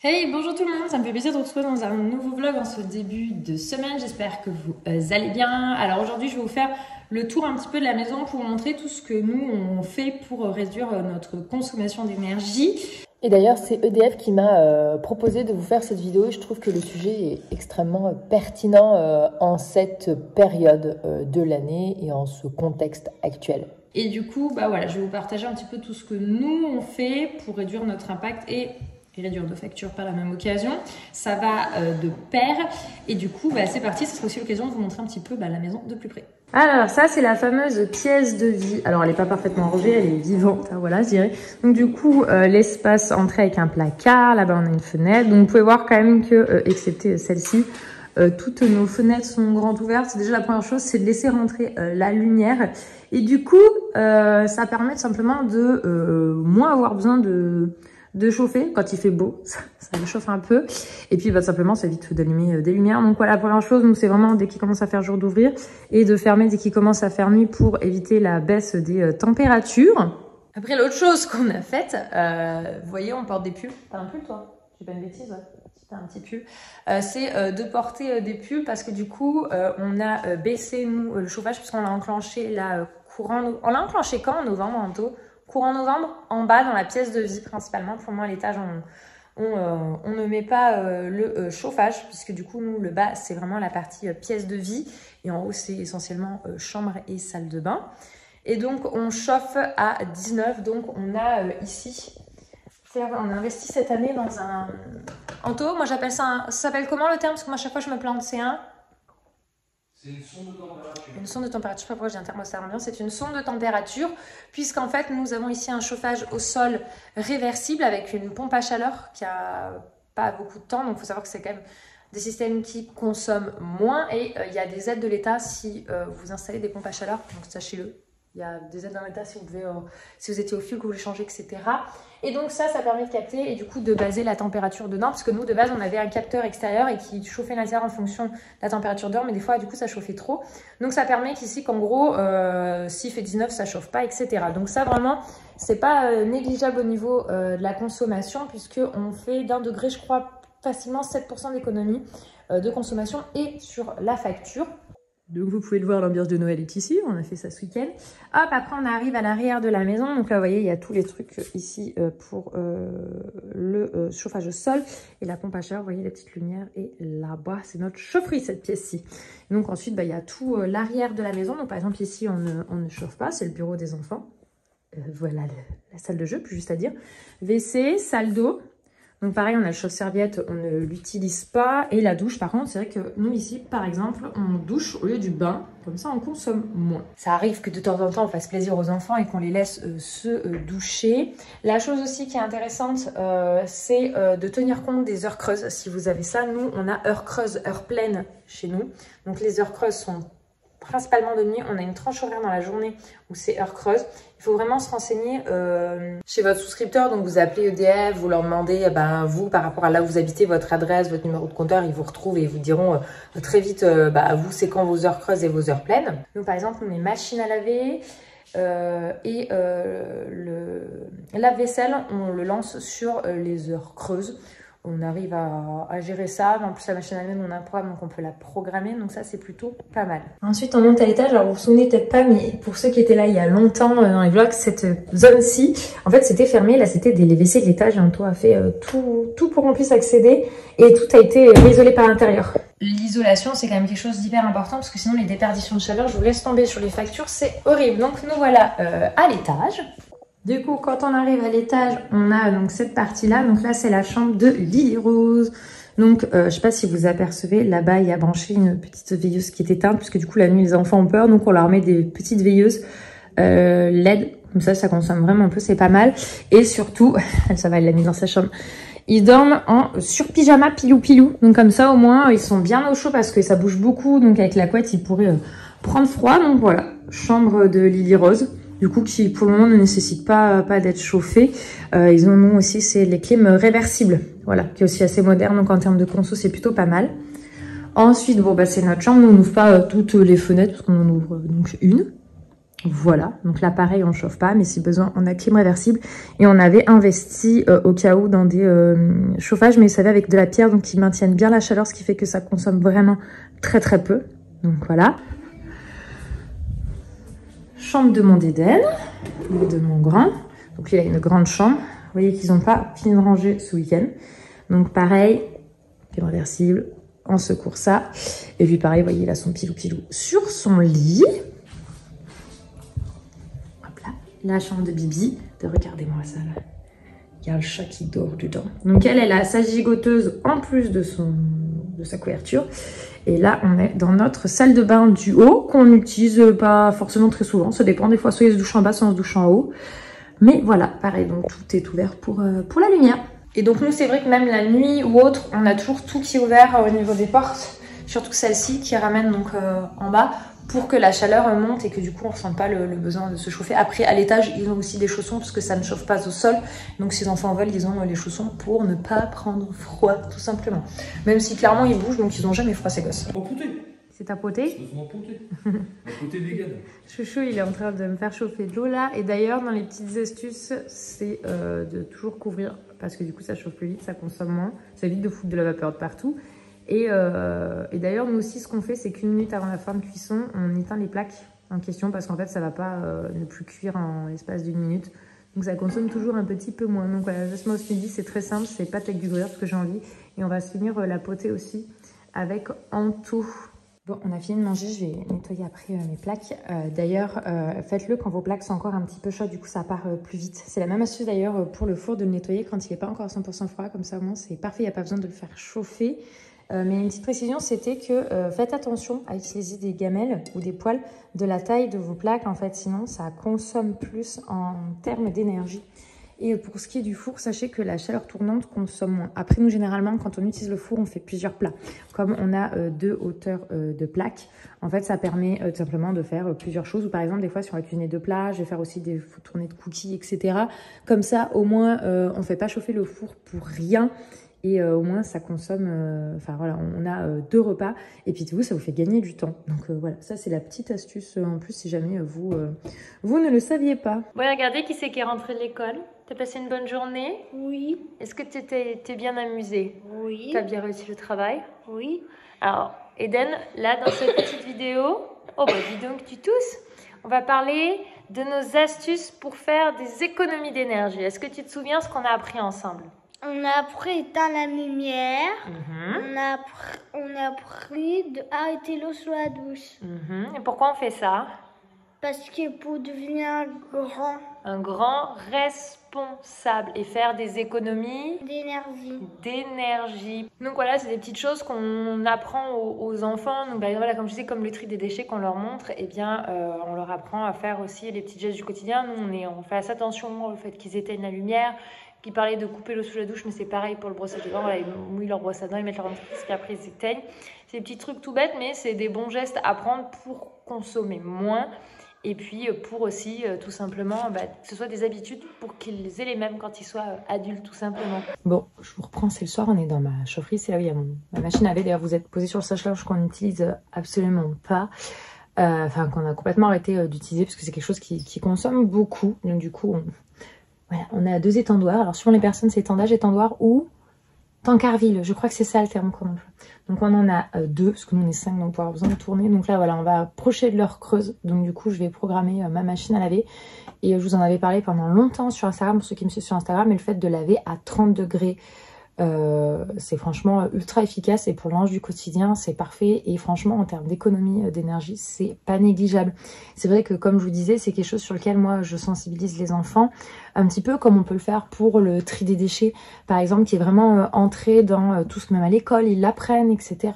Hey, bonjour tout le monde, ça me fait plaisir de vous retrouver dans un nouveau vlog en ce début de semaine. J'espère que vous allez bien. Alors aujourd'hui, je vais vous faire le tour un petit peu de la maison pour vous montrer tout ce que nous on fait pour réduire notre consommation d'énergie. Et d'ailleurs, c'est EDF qui m'a proposé de vous faire cette vidéo et je trouve que le sujet est extrêmement pertinent en cette période de l'année et en ce contexte actuel. Et du coup, voilà, je vais vous partager un petit peu tout ce que nous on fait pour réduire notre impact et réduire nos factures par la même occasion. Ça va de pair. Et du coup, c'est parti. Ce sera aussi l'occasion de vous montrer un petit peu la maison de plus près. Alors ça, c'est la fameuse pièce de vie. Alors, elle n'est pas parfaitement rangée, elle est vivante, voilà, je dirais. Donc du coup, l'espace entrée avec un placard. Là-bas, on a une fenêtre. Donc vous pouvez voir quand même que, excepté celle-ci, toutes nos fenêtres sont grandes ouvertes. Déjà, la première chose, c'est de laisser rentrer la lumière. Et du coup, ça permet tout simplement de moins avoir besoin de chauffer quand il fait beau, ça le chauffe un peu. Et puis simplement, ça évite d'allumer des lumières. Donc voilà, la première chose, nous c'est vraiment dès qu'il commence à faire jour d'ouvrir et de fermer dès qu'il commence à faire nuit pour éviter la baisse des températures. Après, l'autre chose qu'on a faite, vous voyez, on porte des pulls. T'as un pull toi? J'ai pas une bêtise, ouais. T'as un petit pull. C'est de porter des pulls parce que du coup, on a baissé nous le chauffage puisqu'on l'a enclenché là courant. On l'a enclenché quand? En novembre, bientôt. Courant novembre, en bas dans la pièce de vie principalement. Pour moi, à l'étage, on ne met pas le chauffage puisque du coup, nous, le bas, c'est vraiment la partie pièce de vie. Et en haut, c'est essentiellement chambre et salle de bain. Et donc, on chauffe à 19. Donc, on a ici, on a investi cette année dans un... Anto, moi j'appelle ça ça s'appelle comment le terme? Parce que moi, à chaque fois, je me plante, c'est un... C'est une sonde de température. Une sonde de température, je sais pas pourquoi j'ai un thermostat ambiant, c'est une sonde de température, puisqu'en fait, nous avons ici un chauffage au sol réversible avec une pompe à chaleur qui a pas beaucoup de temps, donc il faut savoir que c'est quand même des systèmes qui consomment moins et il y a des aides de l'État si vous installez des pompes à chaleur, donc sachez-le. Il y a des aides dans l'État si vous devez, si vous étiez au fil, que vous voulez changer, etc. Et donc ça permet de capter et du coup de baser la température dedans, parce que nous de base on avait un capteur extérieur et qui chauffait l'intérieur en fonction de la température dehors, mais des fois du coup ça chauffait trop. Donc ça permet qu'ici qu'en gros, s'il fait 19, ça chauffe pas, etc. Donc ça vraiment, c'est pas négligeable au niveau de la consommation, puisque on fait d'1 degré, je crois, facilement 7% d'économie de consommation et sur la facture. Donc vous pouvez le voir, l'ambiance de Noël est ici, on a fait ça ce week-end. Hop, après on arrive à l'arrière de la maison, donc là vous voyez il y a tous les trucs ici pour le chauffage au sol et la pompe à chaleur, vous voyez la petite lumière et là-bas c'est notre chaufferie cette pièce-ci. Donc ensuite il y a tout l'arrière de la maison, donc par exemple ici on ne chauffe pas, c'est le bureau des enfants. Voilà la salle de jeu, plus juste à dire. WC, salle d'eau. Donc pareil, on a le chauffe-serviette, on ne l'utilise pas. Et la douche, par contre, c'est vrai que nous ici, par exemple, on douche au lieu du bain. Comme ça, on consomme moins. Ça arrive que de temps en temps, on fasse plaisir aux enfants et qu'on les laisse se doucher. La chose aussi qui est intéressante, c'est de tenir compte des heures creuses. Si vous avez ça, nous, on a heures creuses, heures pleines chez nous. Donc les heures creuses sont principalement de nuit. On a une tranche horaire dans la journée où c'est heure creuse. Il faut vraiment se renseigner chez votre souscripteur. Donc vous appelez EDF, vous leur demandez vous par rapport à là où vous habitez, votre adresse, votre numéro de compteur, ils vous retrouvent et ils vous diront très vite vous c'est quand vos heures creuses et vos heures pleines. Donc par exemple on met machine à laver et le lave-vaisselle on le lance sur les heures creuses. On arrive à gérer ça. En plus, la machine à laver, on a un programme, donc on peut la programmer. Donc ça, c'est plutôt pas mal. Ensuite, on monte à l'étage. Alors, vous vous souvenez peut-être pas, mais pour ceux qui étaient là il y a longtemps dans les vlogs, cette zone-ci, en fait, c'était fermé. Là, c'était des WC de l'étage. Anto a fait tout pour qu'on puisse accéder. Et tout a été isolé par l'intérieur. L'isolation, c'est quand même quelque chose d'hyper important parce que sinon, les déperditions de chaleur, je vous laisse tomber sur les factures. C'est horrible. Donc, nous voilà à l'étage. Du coup, quand on arrive à l'étage, on a donc cette partie-là. Donc là, c'est la chambre de Lily Rose. Donc, je sais pas si vous apercevez, là-bas, il y a branché une petite veilleuse qui est éteinte, puisque du coup, la nuit, les enfants ont peur. Donc, on leur met des petites veilleuses LED. Comme ça consomme vraiment un peu, c'est pas mal. Et surtout, ça va, elle l'a mis dans sa chambre. Ils dorment sur pyjama pilou-pilou. Donc, comme ça, au moins, ils sont bien au chaud parce que ça bouge beaucoup. Donc, avec la couette, ils pourraient prendre froid. Donc, voilà, chambre de Lily Rose. Du coup, qui pour le moment ne nécessite pas d'être chauffé. Ils en ont aussi, c'est les clims réversibles. Voilà, qui est aussi assez moderne. Donc en termes de conso, c'est plutôt pas mal. Ensuite, c'est notre chambre. Nous, on n'ouvre pas toutes les fenêtres, parce qu'on en ouvre donc une. Voilà, donc là pareil on chauffe pas, mais si besoin on a clim réversible. Et on avait investi au cas où dans des chauffages, mais vous savez avec de la pierre, donc qui maintiennent bien la chaleur, ce qui fait que ça consomme vraiment très peu. Donc voilà. Chambre de mon Dédène, de mon grand. Donc il a une grande chambre. Vous voyez qu'ils n'ont pas fini de ranger ce week-end. Donc pareil, clim réversible, on secourt ça. Et puis pareil, vous voyez, il a son pilou sur son lit. La chambre de Bibi, regardez-moi ça là. Il y a le chat qui dort dedans. Donc elle a sa gigoteuse en plus de sa couverture. Et là, on est dans notre salle de bain du haut, qu'on n'utilise pas forcément très souvent. Ça dépend, des fois, soit il se douche en bas, soit on se douche en haut. Mais voilà, pareil, donc tout est ouvert pour la lumière. Et donc nous, c'est vrai que même la nuit ou autre, on a toujours tout qui est ouvert au niveau des portes. Surtout celle-ci qui ramène donc en bas, pour que la chaleur monte et que du coup on ne ressente pas le besoin de se chauffer. Après à l'étage ils ont aussi des chaussons parce que ça ne chauffe pas au sol. Donc si les enfants veulent ils ont les chaussons pour ne pas prendre froid tout simplement. Même si clairement ils bougent donc ils n'ont jamais froid ces gosses. C'est ta potée? La potée vegan. Chouchou il est en train de me faire chauffer de l'eau là. Et d'ailleurs dans les petites astuces c'est de toujours couvrir parce que du coup ça chauffe plus vite, ça consomme moins. Ça évite de foutre de la vapeur de partout. Et d'ailleurs, nous aussi, ce qu'on fait, c'est qu'une minute avant la fin de cuisson, on éteint les plaques en question parce qu'en fait, ça ne va pas ne plus cuire en l'espace d'une minute. Donc, ça consomme toujours un petit peu moins. Donc, voilà, juste moi, ce midi, c'est très simple. C'est pâte avec du gruyère, ce que j'ai envie. Et on va se finir la potée aussi avec Anto. Bon, on a fini de manger. Je vais nettoyer après mes plaques. D'ailleurs, faites-le quand vos plaques sont encore un petit peu chaudes. Du coup, ça part plus vite. C'est la même astuce d'ailleurs pour le four de le nettoyer quand il n'est pas encore à 100% froid. Comme ça, au moins, c'est parfait. Il n'y a pas besoin de le faire chauffer. Mais une petite précision, c'était que faites attention à utiliser des gamelles ou des poêles de la taille de vos plaques. En fait, sinon, ça consomme plus en termes d'énergie. Et pour ce qui est du four, sachez que la chaleur tournante consomme moins. Après, nous, généralement, quand on utilise le four, on fait plusieurs plats. Comme on a deux hauteurs de plaques, en fait, ça permet tout simplement de faire plusieurs choses. Ou par exemple, des fois, si on va cuisiner deux plats, je vais faire aussi des tournées de cookies, etc. Comme ça, au moins, on ne fait pas chauffer le four pour rien. Et au moins, ça consomme... Enfin, voilà, on a deux repas. Et puis, vous, ça vous fait gagner du temps. Donc, voilà, ça, c'est la petite astuce en plus, si jamais vous ne le saviez pas. Bon, regardez qui c'est qui est rentré de l'école. T'as passé une bonne journée? Oui. Est-ce que t'es bien amusée? Oui. T'as bien réussi le travail? Oui. Alors, Eden, là, dans cette petite vidéo... Oh, bah, dis donc, tu tousses. On va parler de nos astuces pour faire des économies d'énergie. Est-ce que tu te souviens ce qu'on a appris ensemble? On a appris éteindre la lumière. On a appris d'arrêter l'eau sous la douche. Et pourquoi on fait ça? Parce que pour devenir un grand responsable et faire des économies d'énergie. Donc voilà, c'est des petites choses qu'on apprend aux enfants. Donc voilà, comme je disais, comme le tri des déchets qu'on leur montre, eh bien, on leur apprend à faire aussi les petits gestes du quotidien. Nous, on fait assez attention au fait qu'ils éteignent la lumière, qui parlait de couper l'eau sous la douche, mais c'est pareil pour le brossage des dents. Voilà, ils mouillent leur brosse à dents, ils mettent leur dentifrice, puis après ils s'éteignent. C'est des petits trucs tout bêtes, mais c'est des bons gestes à prendre pour consommer moins. Et puis pour aussi tout simplement que ce soit des habitudes pour qu'ils aient les mêmes quand ils soient adultes tout simplement. Bon, je vous reprends, c'est le soir, on est dans ma chaufferie, c'est là où il y a ma machine à laver. D'ailleurs vous êtes posé sur le sèche-linge qu'on n'utilise absolument pas. Enfin qu'on a complètement arrêté d'utiliser parce que c'est quelque chose qui consomme beaucoup. Donc du coup on a deux étendoirs. Alors suivant les personnes c'est étendage, étendoir ou tankerville. Je crois que c'est ça le terme qu'on emploie. Donc on en a deux, parce que nous on est 5, donc pour avoir besoin de tourner. Donc là voilà, on va approcher de l'heure creuse. Donc du coup je vais programmer ma machine à laver. Et je vous en avais parlé pendant longtemps sur Instagram, pour ceux qui me suivent sur Instagram. Mais le fait de laver à 30 degrés, c'est franchement ultra efficace. Et pour le linge du quotidien, c'est parfait. Et franchement, en termes d'économie d'énergie, c'est pas négligeable. C'est vrai que comme je vous disais, c'est quelque chose sur lequel moi je sensibilise les enfants. Un petit peu comme on peut le faire pour le tri des déchets, par exemple, qui est vraiment entré dans tout ce que même à l'école, ils l'apprennent, etc.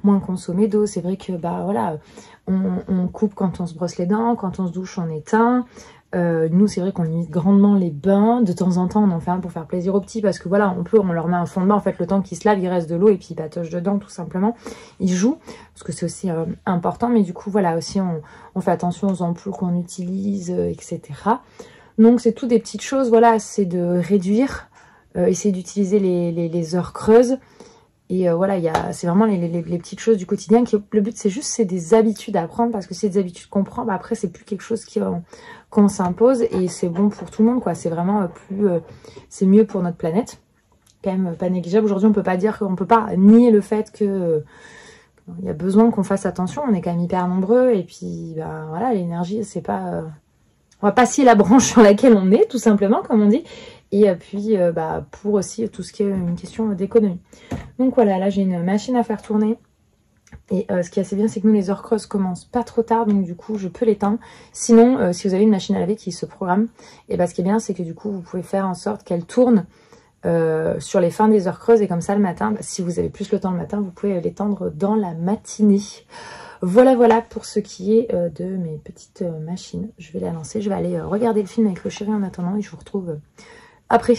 Moins consommer d'eau. C'est vrai que voilà, on coupe quand on se brosse les dents, quand on se douche, on éteint. Nous c'est vrai qu'on limite grandement les bains. De temps en temps on en fait un pour faire plaisir aux petits parce que voilà, on leur met un fond de bain, en fait le temps qu'ils se lavent il reste de l'eau et puis ils patochent dedans tout simplement, ils jouent parce que c'est aussi important. Mais du coup voilà, aussi on fait attention aux ampoules qu'on utilise, etc. Donc c'est tout des petites choses, voilà, c'est de réduire, essayer d'utiliser les heures creuses Et voilà, c'est vraiment les petites choses du quotidien. Le but, c'est des habitudes à prendre, parce que c'est des habitudes qu'on prend, bah après, c'est plus quelque chose qu'on s'impose, et c'est bon pour tout le monde, quoi. C'est vraiment c'est mieux pour notre planète. Quand même pas négligeable. Aujourd'hui, on peut pas nier le fait que il y a besoin qu'on fasse attention. On est quand même hyper nombreux, et puis bah voilà, l'énergie, c'est pas on va pas scier la branche sur laquelle on est, tout simplement, comme on dit. Et puis bah pour aussi tout ce qui est une question d'économie. Donc voilà, là j'ai une machine à faire tourner. Et ce qui est assez bien, c'est que nous, les heures creuses commencent pas trop tard, donc du coup, je peux l'éteindre. Sinon, si vous avez une machine à laver qui se programme, et bah, ce qui est bien, c'est que du coup, vous pouvez faire en sorte qu'elle tourne sur les fins des heures creuses, et comme ça, le matin, bah, si vous avez plus le temps le matin, vous pouvez l'étendre dans la matinée. Voilà pour ce qui est de mes petites machines. Je vais la lancer, je vais aller regarder le film avec le chéri en attendant, et je vous retrouve après.